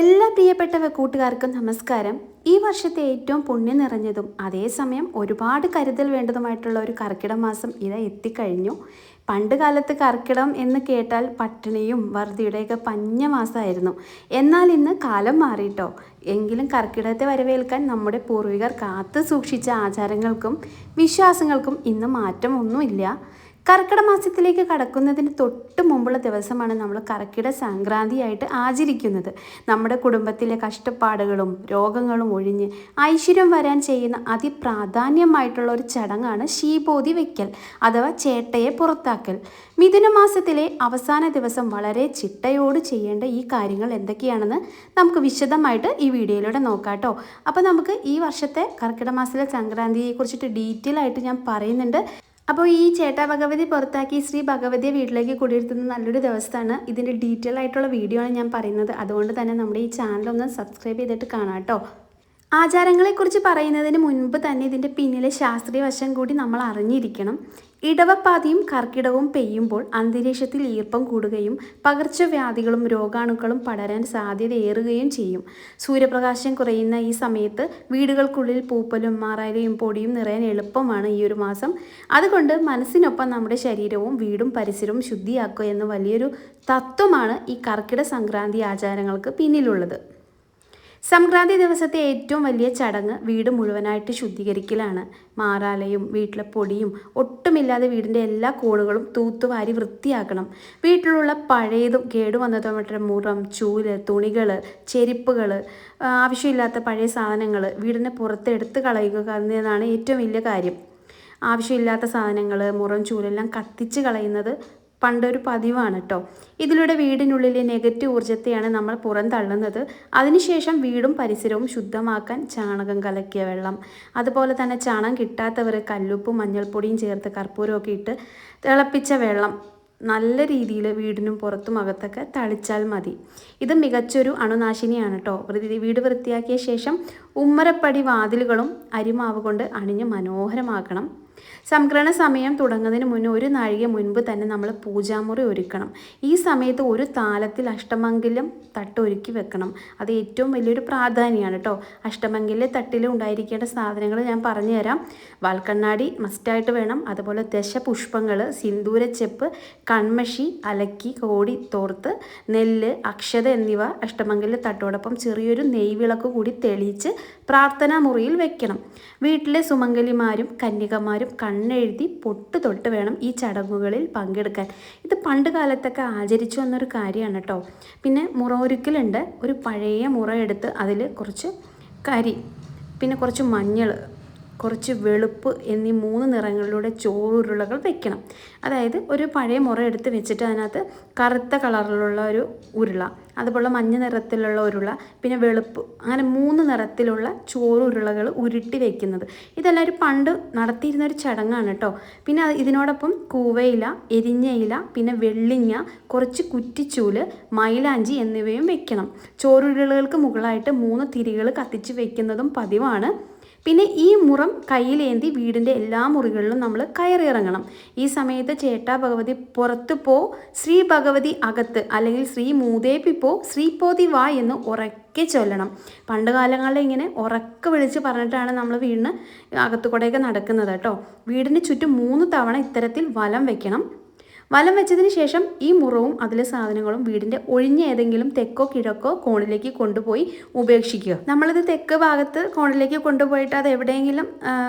എല്ലാ പ്രിയപ്പെട്ട കൂട്ടുകാർക്കും നമസ്കാരം. ഈ വർഷത്തെ ഏറ്റവും പുണ്യം നിറഞ്ഞതും അതേസമയം ഒരുപാട് കരുതൽ വേണ്ടതുമായിട്ടുള്ള ഒരു കർക്കിടക മാസം ഇതാ എത്തിക്കഴിഞ്ഞു. പണ്ട് കാലത്ത് കർക്കിടകം എന്ന് കേട്ടാൽ പട്ടിണിയും വറുതിയുടെയൊക്കെ പഞ്ഞ മാസമായിരുന്നു. എന്നാൽ ഇന്ന് കാലം മാറിയിട്ടോ. എങ്കിലും കർക്കിടകത്തെ വരവേൽക്കാൻ നമ്മുടെ പൂർവികർ കാത്തു സൂക്ഷിച്ച ആചാരങ്ങൾക്കും വിശ്വാസങ്ങൾക്കും ഇന്ന് മാറ്റമൊന്നുമില്ല. കർക്കിടക മാസത്തിലേക്ക് കടക്കുന്നതിന് തൊട്ട് മുമ്പുള്ള ദിവസമാണ് നമ്മൾ കർക്കിടക സംക്രാന്തിയായിട്ട് ആചരിക്കുന്നത്. നമ്മുടെ കുടുംബത്തിലെ കഷ്ടപ്പാടുകളും രോഗങ്ങളും ഒഴിഞ്ഞ് ഐശ്വര്യം വരാൻ ചെയ്യുന്ന അതിപ്രാധാന്യമായിട്ടുള്ള ഒരു ചടങ്ങാണ് ശീബോധി വയ്ക്കൽ അഥവാ ചേട്ടയെ പുറത്താക്കൽ. മിഥുനമാസത്തിലെ അവസാന ദിവസം വളരെ ചിട്ടയോട് ചെയ്യേണ്ട ഈ കാര്യങ്ങൾ എന്തൊക്കെയാണെന്ന് നമുക്ക് വിശദമായിട്ട് ഈ വീഡിയോയിലൂടെ നോക്കാം കേട്ടോ. അപ്പോൾ നമുക്ക് ഈ വർഷത്തെ കർക്കിടക മാസത്തിലെ സംക്രാന്തിയെക്കുറിച്ചിട്ട് ഡീറ്റെയിൽ ആയിട്ട് ഞാൻ പറയുന്നുണ്ട്. അപ്പോൾ ഈ ചേട്ടാ ഭഗവതി പുറത്താക്കി ശ്രീ ഭഗവതിയെ വീട്ടിലേക്ക് കുടിയിരുത്തുന്ന നല്ലൊരു ദിവസമാണ്. ഇതിൻ്റെ ഡീറ്റെയിൽ ആയിട്ടുള്ള വീഡിയോ ആണ് ഞാൻ പറയുന്നത്. അതുകൊണ്ട് തന്നെ നമ്മുടെ ഈ ചാനലൊന്ന് സബ്സ്ക്രൈബ് ചെയ്തിട്ട് കാണാം കേട്ടോ. ആചാരങ്ങളെക്കുറിച്ച് പറയുന്നതിന് മുൻപ് തന്നെ ഇതിൻ്റെ പിന്നിലെ ശാസ്ത്രീയ വശം കൂടി നമ്മൾ അറിഞ്ഞിരിക്കണം. ഇടവപ്പാതിയും കർക്കിടകവും പെയ്യുമ്പോൾ അന്തരീക്ഷത്തിൽ ഈർപ്പം കൂടുകയും പകർച്ചവ്യാധികളും രോഗാണുക്കളും പടരാൻ സാധ്യതയേറുകയും ചെയ്യും. സൂര്യപ്രകാശം കുറയുന്ന ഈ സമയത്ത് വീടുകൾക്കുള്ളിൽ പൂപ്പലും മാറാലയും പൊടിയും നിറയാൻ എളുപ്പമാണ് ഈ ഒരു മാസം. അതുകൊണ്ട് മനസ്സിനൊപ്പം നമ്മുടെ ശരീരവും വീടും പരിസരവും ശുദ്ധിയാക്കുക എന്ന വലിയൊരു തത്വമാണ് ഈ കർക്കിടക സംക്രാന്തി ആചാരങ്ങൾക്ക് പിന്നിലുള്ളത്. സംക്രാന്തി ദിവസത്തെ ഏറ്റവും വലിയ ചടങ്ങ് വീട് മുഴുവനായിട്ട് ശുദ്ധീകരിക്കലാണ്. മാറാലയും വീട്ടിലെ പൊടിയും ഒട്ടുമില്ലാതെ വീടിൻ്റെ എല്ലാ കോണുകളും തൂത്തുവാരി വൃത്തിയാക്കണം. വീട്ടിലുള്ള പഴയതും കേടുവന്നതുമായിട്ടുള്ള മുറം, ചൂല്, തുണികൾ, ചെരുപ്പുകൾ, ആവശ്യമില്ലാത്ത പഴയ സാധനങ്ങൾ വീടിന് പുറത്ത് എടുത്ത് കളയുക എന്നതാണ് ഏറ്റവും വലിയ കാര്യം. ആവശ്യമില്ലാത്ത സാധനങ്ങൾ, മുറം, ചൂലെല്ലാം കത്തിച്ച് കളയുന്നത് പണ്ടൊരു പതിവാണ് കേട്ടോ. ഇതിലൂടെ വീടിനുള്ളിലെ നെഗറ്റീവ് ഊർജ്ജത്തെയാണ് നമ്മൾ പുറന്തള്ളുന്നത്. അതിനുശേഷം വീടും പരിസരവും ശുദ്ധമാക്കാൻ ചാണകം കലക്കിയ വെള്ളം, അതുപോലെ തന്നെ ചാണകം കിട്ടാത്തവർ കല്ലുപ്പും മഞ്ഞൾപ്പൊടിയും ചേർത്ത് കർപ്പൂരമൊക്കെ ഇട്ട് തിളപ്പിച്ച വെള്ളം നല്ല രീതിയിൽ വീടിനും പുറത്തും അകത്തൊക്കെ തളിച്ചാൽ മതി. ഇത് മികച്ചൊരു അണുനാശിനിയാണ് കേട്ടോ. വീട് വൃത്തിയാക്കിയ ശേഷം ഉമ്മറപ്പടി വാതിലുകളും അരിമാവ് കൊണ്ട് അണിഞ്ഞ് മനോഹരമാക്കണം. സംക്രമണ സമയം തുടങ്ങുന്നതിന് മുന്നേ ഒരു നാഴിക മുൻപ് തന്നെ നമ്മൾ പൂജാമുറി ഒരുക്കണം. ഈ സമയത്ത് ഒരു താലത്തിൽ അഷ്ടമംഗല്യം തട്ട് ഒരുക്കി വെക്കണം. അത് ഏറ്റവും വലിയൊരു പ്രാധാന്യമാണ് കേട്ടോ. അഷ്ടമംഗല്യ തട്ടിൽ ഉണ്ടായിരിക്കേണ്ട സാധനങ്ങൾ ഞാൻ പറഞ്ഞു തരാം. വാൽക്കണ്ണാടി മസ്റ്റായിട്ട് വേണം. അതുപോലെ ദശപുഷ്പങ്ങൾ, സിന്ദൂരച്ചെപ്പ്, കൺമഷി, അലക്കി, കോടി, തോർത്ത്, നെല്ല്, അക്ഷത എന്നിവ അഷ്ടമംഗല്യ തട്ടോടൊപ്പം ചെറിയൊരു നെയ്വിളക്ക് കൂടി തെളിയിച്ച് പ്രാർത്ഥനാ മുറിയിൽ വെക്കണം. വീട്ടിലെ സുമംഗലിമാരും കന്യകമാരും കണ്ണെഴുതി പൊട്ട് തൊട്ട് വേണം ഈ ചടങ്ങുകളിൽ പങ്കെടുക്കാൻ. ഇത് പണ്ട് കാലത്തൊക്കെ ആചരിച്ചു വന്നൊരു കാര്യമാണ് കേട്ടോ. പിന്നെ മുറ ഒരുക്കലുണ്ട്. ഒരു പഴയ മുറ എടുത്ത് അതിൽ കുറച്ച് കരി, പിന്നെ കുറച്ച് മഞ്ഞൾ, കുറച്ച് വെളുപ്പ് എന്നീ 3 നിറങ്ങളിലൂടെ ചോറുരുളകൾ വെക്കണം. അതായത് ഒരു പഴയ മുറ എടുത്ത് വെച്ചിട്ട് അതിനകത്ത് കറുത്ത കളറിലുള്ള ഒരു ഉരുള, അതുപോലെ മഞ്ഞ നിറത്തിലുള്ള ഉരുള, പിന്നെ വെളുപ്പ്, അങ്ങനെ 3 നിറത്തിലുള്ള ചോറുരുളകൾ ഉരുട്ടി വെക്കുന്നത്. ഇതെല്ലാവരും പണ്ട് നടത്തിയിരുന്ന ഒരു ചടങ്ങാണ് കേട്ടോ. പിന്നെ ഇതിനോടൊപ്പം കൂവയില, എരിഞ്ഞയില, പിന്നെ വെള്ളിങ്ങ, കുറച്ച് കുറ്റിച്ചൂല്, മൈലാഞ്ചി എന്നിവയും വെക്കണം. ചോറുരുളകൾക്ക് മുകളായിട്ട് 3 തിരികൾ കത്തിച്ച് വെക്കുന്നതും പതിവാണ്. പിന്നെ ഈ മുറം കയ്യിലേന്തി വീടിൻ്റെ എല്ലാ മുറികളിലും നമ്മൾ കയറിയിറങ്ങണം. ഈ സമയത്ത് ചേട്ടാ ഭഗവതി പുറത്തു പോ, ശ്രീ ഭഗവതി അകത്ത്, അല്ലെങ്കിൽ ശ്രീ മൂദേപ്പി പോ, ശ്രീപോതി വാ എന്ന് ഉറക്കെ ചൊല്ലണം. പണ്ട് കാലങ്ങളിൽ ഇങ്ങനെ ഉറക്കെ വിളിച്ച് പറഞ്ഞിട്ടാണ് നമ്മൾ വീടിന് അകത്തുകൂടെയൊക്കെ നടക്കുന്നത് കേട്ടോ. വീടിന് ചുറ്റും 3 തവണ ഇത്തരത്തിൽ വലം വെക്കണം. വലം വെച്ചതിന് ശേഷം ഈ മുറവും അതിലെ സാധനങ്ങളും വീടിൻ്റെ ഒഴിഞ്ഞ ഏതെങ്കിലും തെക്കോ കിഴക്കോ കോണിലേക്ക് കൊണ്ടുപോയി ഉപേക്ഷിക്കുക. നമ്മളിത് തെക്ക് ഭാഗത്ത് കോണിലേക്ക് കൊണ്ടുപോയിട്ട് അത് എവിടെയെങ്കിലും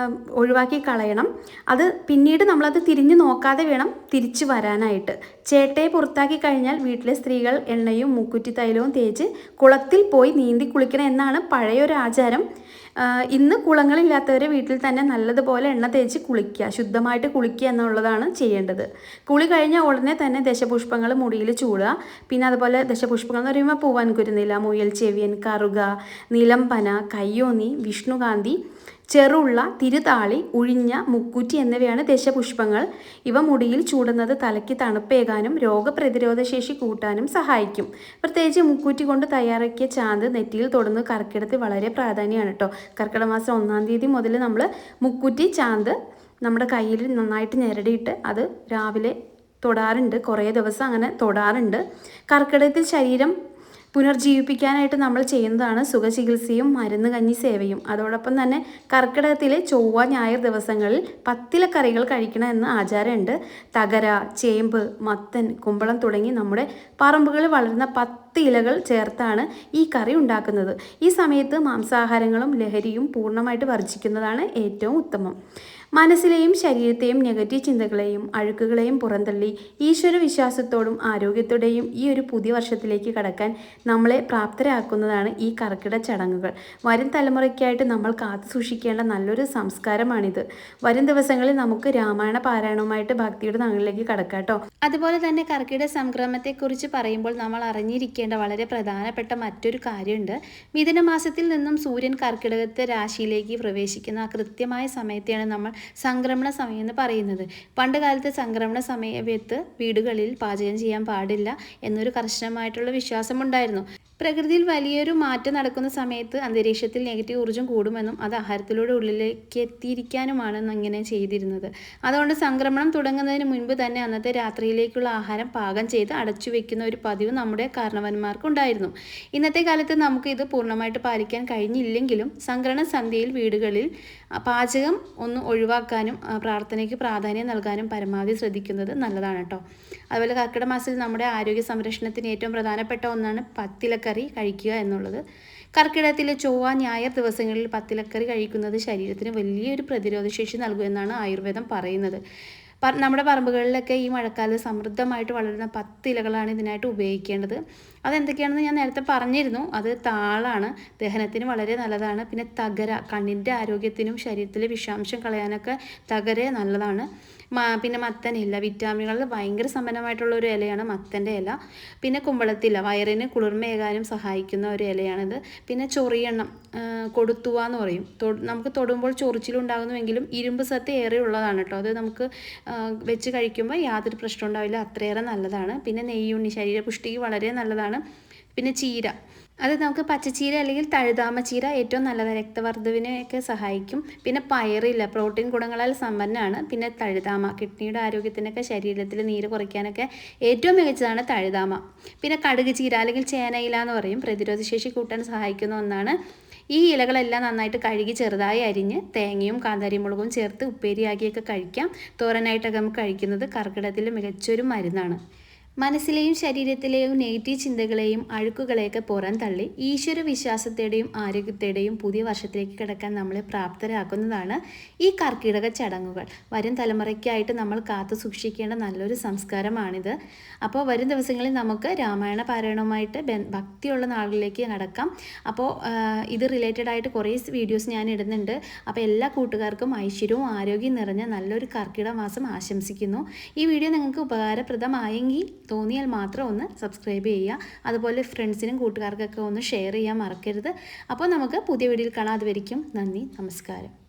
ഒഴിവാക്കി കളയണം. അത് പിന്നീട് നമ്മളത് തിരിഞ്ഞു നോക്കാതെ വേണം തിരിച്ചു വരാനായിട്ട്. ചേട്ടയെ പുറത്താക്കി കഴിഞ്ഞാൽ വീട്ടിലെ സ്ത്രീകൾ എണ്ണയും മൂക്കുറ്റി തൈലവും തേച്ച് കുളത്തിൽ പോയി നീന്തി കുളിക്കണം എന്നാണ് പഴയൊരു ആചാരം. ഇന്ന് കുളങ്ങളില്ലാത്തവരെ വീട്ടിൽ തന്നെ നല്ലതുപോലെ എണ്ണ തേച്ച് കുളിക്കുക, ശുദ്ധമായിട്ട് കുളിക്കുക എന്നുള്ളതാണ് ചെയ്യേണ്ടത്. കുളി കഴിഞ്ഞ ഉടനെ തന്നെ ദശപുഷ്പങ്ങൾ മുടിയിൽ ചൂടുക. പിന്നെ അതുപോലെ ദശപുഷ്പങ്ങൾ എന്ന് പറയുമ്പോൾ പൂവൻ കുരുന്നില, മുയൽ ചെവിയൻ, കറുക, നിലമ്പന, കയ്യോന്നി, വിഷ്ണുകാന്തി, ചെറുള്ള, തിരുതാളി, ഉഴിഞ്ഞ, മുക്കുറ്റി എന്നിവയാണ് ദശപുഷ്പങ്ങൾ. ഇവ മുടിയിൽ ചൂടുന്നത് തലയ്ക്ക് തണുപ്പേകാനും രോഗപ്രതിരോധ ശേഷി കൂട്ടാനും സഹായിക്കും. പ്രത്യേകിച്ച് മുക്കുറ്റി കൊണ്ട് തയ്യാറാക്കിയ ചാന്ത് നെറ്റിയിൽ തൊടുന്നത് കർക്കിടകത്തിൽ വളരെ പ്രാധാന്യമാണ് കേട്ടോ. കർക്കിടക മാസം 1-ാം തീയതി മുതൽ നമ്മൾ മുക്കുറ്റി ചാന്ത് നമ്മുടെ കയ്യിൽ നന്നായിട്ട് ഞെരടിയിട്ട് അത് രാവിലെ തൊടാറുണ്ട്. കുറേ ദിവസം അങ്ങനെ തൊടാറുണ്ട്. കർക്കിടകത്തിൽ ശരീരം പുനർജീവിപ്പിക്കാനായിട്ട് നമ്മൾ ചെയ്യുന്നതാണ് സുഖചികിത്സയും മരുന്ന് കഞ്ഞി സേവയും. അതോടൊപ്പം തന്നെ കർക്കിടകത്തിലെ ചൊവ്വ ഞായർ ദിവസങ്ങളിൽ പത്തിലക്കറികൾ കഴിക്കണമെന്ന് ആചാരമുണ്ട്. തകര, ചേമ്പ്, മത്തൻ, കുമ്പളം തുടങ്ങി നമ്മുടെ പറമ്പുകളിൽ വളരുന്ന 10 ഇലകൾ ചേർത്താണ് ഈ കറി ഉണ്ടാക്കുന്നത്. ഈ സമയത്ത് മാംസാഹാരങ്ങളും ലഹരിയും പൂർണ്ണമായിട്ട് വർജിക്കുന്നതാണ് ഏറ്റവും ഉത്തമം. മനസ്സിലെയും ശരീരത്തെയും നെഗറ്റീവ് ചിന്തകളെയും അഴുക്കുകളെയും പുറന്തള്ളി ഈശ്വര വിശ്വാസത്തോടും ആരോഗ്യത്തോടെയും ഈ ഒരു പുതിയ വർഷത്തിലേക്ക് കടക്കാൻ നമ്മളെ പ്രാപ്തരാക്കുന്നതാണ് ഈ കർക്കിടക ചടങ്ങുകൾ. വരും തലമുറയ്ക്കായിട്ട് നമ്മൾ കാത്തു സൂക്ഷിക്കേണ്ട നല്ലൊരു സംസ്കാരമാണിത്. വരും ദിവസങ്ങളിൽ നമുക്ക് രാമായണ പാരായണവുമായിട്ട് ഭക്തിയുടെ നാളിലേക്ക് കടക്കാം കേട്ടോ. അതുപോലെ തന്നെ കർക്കിടക സംക്രമത്തെക്കുറിച്ച് പറയുമ്പോൾ നമ്മൾ അറിഞ്ഞിരിക്കേണ്ട വളരെ പ്രധാനപ്പെട്ട മറ്റൊരു കാര്യമുണ്ട്. മിഥുനമാസത്തിൽ നിന്നും സൂര്യൻ കർക്കിടകത്തെ രാശിയിലേക്ക് പ്രവേശിക്കുന്ന കൃത്യമായ സമയത്തെയാണ് നമ്മൾ സംക്രമണ സമയം എന്ന് പറയുന്നത്. പണ്ട് കാലത്ത് സംക്രമണ സമയത്ത് വീടുകളിൽ പാചകം ചെയ്യാൻ പാടില്ല എന്നൊരു കർശനമായിട്ടുള്ള വിശ്വാസമുണ്ടായിരുന്നു. പ്രകൃതിയിൽ വലിയൊരു മാറ്റം നടക്കുന്ന സമയത്ത് അന്തരീക്ഷത്തിൽ നെഗറ്റീവ് ഊർജ്ജം കൂടുമെന്നും അത് ആഹാരത്തിലൂടെ ഉള്ളിലേക്ക് എത്തിയിരിക്കാനുമാണ് ഇങ്ങനെ ചെയ്തിരുന്നത്. അതുകൊണ്ട് സംക്രമണം തുടങ്ങുന്നതിന് മുൻപ് തന്നെ അന്നത്തെ രാത്രിയിലേക്കുള്ള ആഹാരം പാകം ചെയ്ത് അടച്ചു വെക്കുന്ന ഒരു പതിവ് നമ്മുടെ കാരണവന്മാർക്കുണ്ടായിരുന്നു. ഇന്നത്തെ കാലത്ത് നമുക്ക് ഇത് പൂർണ്ണമായിട്ട് പാലിക്കാൻ കഴിഞ്ഞില്ലെങ്കിലും സംക്രമണ സന്ധ്യയിൽ വീടുകളിൽ പാചകം ഒന്ന് ഒഴിവാക്കാനും പ്രാർത്ഥനയ്ക്ക് പ്രാധാന്യം നൽകാനും പരമാവധി ശ്രദ്ധിക്കുന്നത് നല്ലതാണ് കേട്ടോ. അതുപോലെ കർക്കിടക മാസത്തിൽ നമ്മുടെ ആരോഗ്യ സംരക്ഷണത്തിന് ഏറ്റവും പ്രധാനപ്പെട്ട ഒന്നാണ് പത്തിലക്കറി കഴിക്കുക എന്നുള്ളത്. കർക്കിടകത്തിലെ ചൊവ്വ ഞായർ ദിവസങ്ങളിൽ പത്തിലക്കറി കഴിക്കുന്നത് ശരീരത്തിന് വലിയൊരു പ്രതിരോധശേഷി നൽകുമെന്നാണ് ആയുർവേദം പറയുന്നത്. നമ്മുടെ പറമ്പുകളിലൊക്കെ ഈ മഴക്കാലത്ത് സമൃദ്ധമായിട്ട് വളരുന്ന 10 ഇലകളാണ് ഇതിനായിട്ട് ഉപയോഗിക്കേണ്ടത്. അതെന്തൊക്കെയാണെന്ന് ഞാൻ നേരത്തെ പറഞ്ഞിരുന്നു. അത് താളാണ്, ദഹനത്തിന് വളരെ നല്ലതാണ്. പിന്നെ തകര, കണ്ണിൻ്റെ ആരോഗ്യത്തിനും ശരീരത്തിലെ വിഷാംശം കളയാനൊക്കെ തകര നല്ലതാണ്. പിന്നെ മത്തനില, വിറ്റാമിനുകളിൽ ഭയങ്കര സമ്പന്നമായിട്ടുള്ള ഒരു ഇലയാണ് മത്തൻ്റെ ഇല. പിന്നെ കുമ്പളത്തില, വയറിന് കുളിർമയേകാനും സഹായിക്കുന്ന ഒരു ഇലയാണിത്. പിന്നെ ചൊറിയെണ്ണം, കൊടുത്തുവ എന്ന് പറയും. നമുക്ക് തൊടുമ്പോൾ ചൊറിച്ചിലുണ്ടാകുന്നുവെങ്കിലും ഇരുമ്പ് സത്ത് ഏറെ ഉള്ളതാണ് കേട്ടോ. അത് നമുക്ക് വെച്ച് കഴിക്കുമ്പോൾ യാതൊരു പ്രശ്നം ഉണ്ടാവില്ല, അത്രയേറെ നല്ലതാണ്. പിന്നെ നെയ്യുണ്ണി ശരീരപുഷ്ടിക്ക് വളരെ നല്ലതാണ്. പിന്നെ ചീര, അത് നമുക്ക് പച്ചച്ചീര അല്ലെങ്കിൽ തഴുതാമ ചീര ഏറ്റവും നല്ലതാണ്, രക്തവർദ്ധവിനെയൊക്കെ സഹായിക്കും. പിന്നെ പയറില്ല, പ്രോട്ടീൻ ഗുണങ്ങളാൽ സമ്പന്നമാണ്. പിന്നെ തഴുതാമ കിഡ്നിയുടെ ആരോഗ്യത്തിനൊക്കെ ശരീരത്തിൽ നീര് കുറയ്ക്കാനൊക്കെ ഏറ്റവും മികച്ചതാണ് തഴുതാമ. പിന്നെ കടുക് ചീര അല്ലെങ്കിൽ ചേനയില എന്ന് പറയും, പ്രതിരോധശേഷി കൂട്ടാൻ സഹായിക്കുന്ന ഒന്നാണ്. ഈ ഇലകളെല്ലാം നന്നായിട്ട് കഴുകി ചെറുതായി അരിഞ്ഞ് തേങ്ങയും കാന്താരിമുളകും ചേർത്ത് ഉപ്പേരിയാക്കിയൊക്കെ കഴിക്കാം. തോരനായിട്ടൊക്കെ നമുക്ക് കഴിക്കുന്നത് കർക്കിടകത്തിൽ മികച്ചൊരു മരുന്നാണ്. മനസ്സിലെയും ശരീരത്തിലെയും നെഗറ്റീവ് ചിന്തകളെയും അഴുക്കുകളെയൊക്കെ പുറന്തള്ളി ഈശ്വര വിശ്വാസത്തോടെയും ആരോഗ്യത്തോടെയും പുതിയ വർഷത്തിലേക്ക് കിടക്കാൻ നമ്മളെ പ്രാപ്തരാക്കുന്നതാണ് ഈ കർക്കിടക ചടങ്ങുകൾ. വരും തലമുറയ്ക്കായിട്ട് നമ്മൾ കാത്തു സൂക്ഷിക്കേണ്ട നല്ലൊരു സംസ്കാരമാണിത്. അപ്പോൾ വരും ദിവസങ്ങളിൽ നമുക്ക് രാമായണ പാരായണവുമായിട്ട് ഭക്തിയുള്ള നാളുകളിലേക്ക് നടക്കാം. അപ്പോൾ ഇത് റിലേറ്റഡ് ആയിട്ട് കുറേ വീഡിയോസ് ഞാൻ ഇടുന്നുണ്ട്. അപ്പോൾ എല്ലാ കൂട്ടുകാർക്കും ഐശ്വര്യവും ആരോഗ്യം നിറഞ്ഞ നല്ലൊരു കർക്കിടക മാസം ആശംസിക്കുന്നു. ഈ വീഡിയോ നിങ്ങൾക്ക് ഉപകാരപ്രദമായെങ്കിൽ തോന്നിയാൽ മാത്രം ഒന്ന് സബ്സ്ക്രൈബ് ചെയ്യുക. അതുപോലെ ഫ്രണ്ട്സിനും കൂട്ടുകാർക്കൊക്കെ ഒന്ന് ഷെയർ ചെയ്യാൻ മറക്കരുത്. അപ്പോൾ നമുക്ക് പുതിയ വീഡിയോയിൽ കാണാം. അതുവരെയ്ക്കും നന്ദി, നമസ്കാരം.